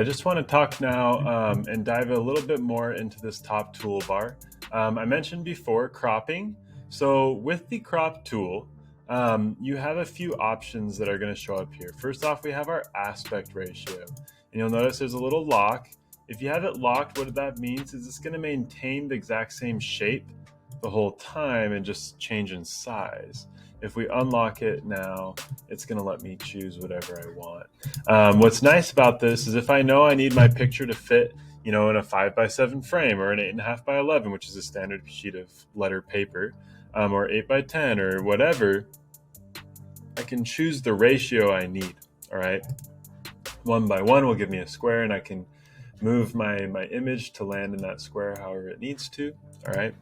I just want to talk now and dive a little bit more into this top toolbar. I mentioned before cropping. So with the crop tool, you have a few options that are going to show up here. First off, we have our aspect ratio. And you'll notice there's a little lock. If you have it locked, what that means is it's going to maintain the exact same shape the whole time and just change in size. If we unlock it now, it's going to let me choose whatever I want. What's nice about this is if I know I need my picture to fit, in a 5x7 frame or an 8.5x11, which is a standard sheet of letter paper, or 8x10 or whatever, I can choose the ratio I need. All right. 1x1 will give me a square, and I can move my image to land in that square however it needs to. All right.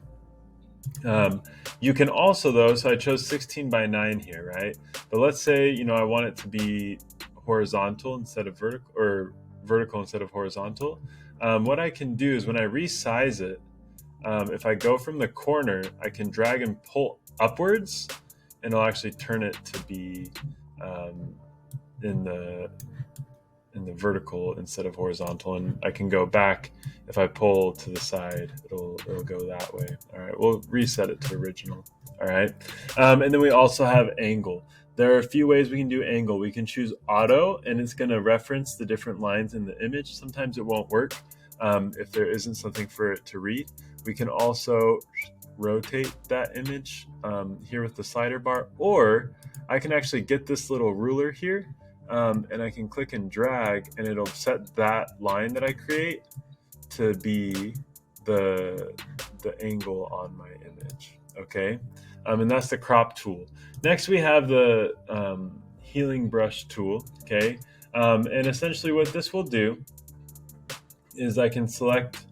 You can also, though, so I chose 16x9 here, right? But let's say, I want it to be horizontal instead of vertical, or vertical instead of horizontal. What I can do is when I resize it, if I go from the corner, I can drag and pull upwards, and it'll actually turn it to be in the vertical instead of horizontal. And I can go back. If I pull to the side, it'll go that way. All right, we'll reset it to original. All right, and then we also have angle. There are a few ways we can do angle. We can choose auto, and it's going to reference the different lines in the image. Sometimes it won't work if there isn't something for it to read. We can also rotate that image here with the slider bar, or I can actually get this little ruler here, and I can click and drag, and it'll set that line that I create to be the angle on my image. Okay, and that's the crop tool. Next, we have the healing brush tool. Okay, and essentially what this will do is I can select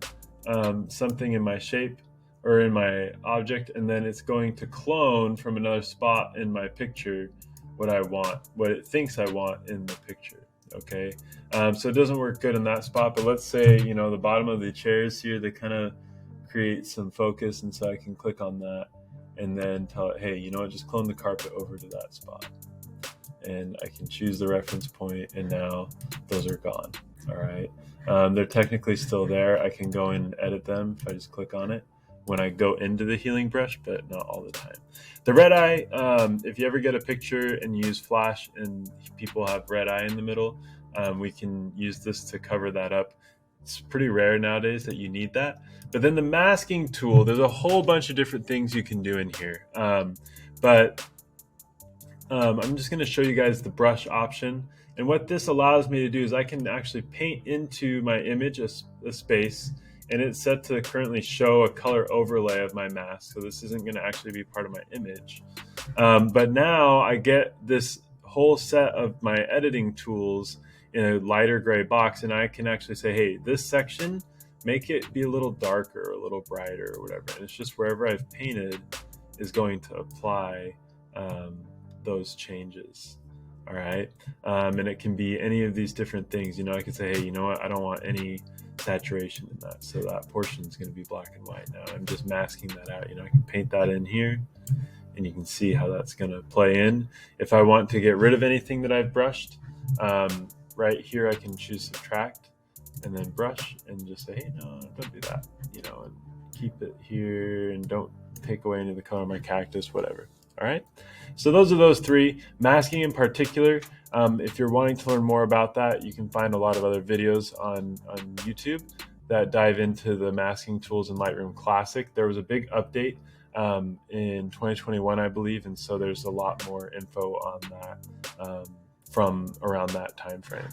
something in my shape or in my object, and then it's going to clone from another spot in my picture what I want, what it thinks I want in the picture. Okay, so it doesn't work good in that spot, but let's say, the bottom of the chairs here, they kind of create some focus, and so I can click on that and then tell it, hey, just clone the carpet over to that spot. And I can choose the reference point, and now those are gone. All right, they're technically still there. I can go and edit them if I just click on it when I go into the healing brush, but not all the time. The red eye, if you ever get a picture and you use flash and people have red eye in the middle, we can use this to cover that up. It's pretty rare nowadays that you need that. But then the masking tool, there's a whole bunch of different things you can do in here. But I'm just going to show you guys the brush option. And what this allows me to do is I can actually paint into my image a space, and it's set to currently show a color overlay of my mask. So this isn't going to actually be part of my image. But now I get this whole set of my editing tools in a lighter gray box, and I can actually say, hey, this section, make it be a little darker or a little brighter or whatever. And it's just wherever I've painted is going to apply those changes. All right. And it can be any of these different things. I can say, hey, you know what? I don't want any saturation in that. So that portion is going to be black and white now. I'm just masking that out. I can paint that in here, and you can see how that's going to play in. If I want to get rid of anything that I've brushed, right here I can choose subtract and then brush and just say, hey, no, don't do that, and keep it here, and don't take away any of the color of my cactus, whatever. All right, so those are those three. Masking in particular, if you're wanting to learn more about that, you can find a lot of other videos on YouTube that dive into the masking tools in Lightroom Classic. There was a big update in 2021, I believe, and so there's a lot more info on that from around that time frame.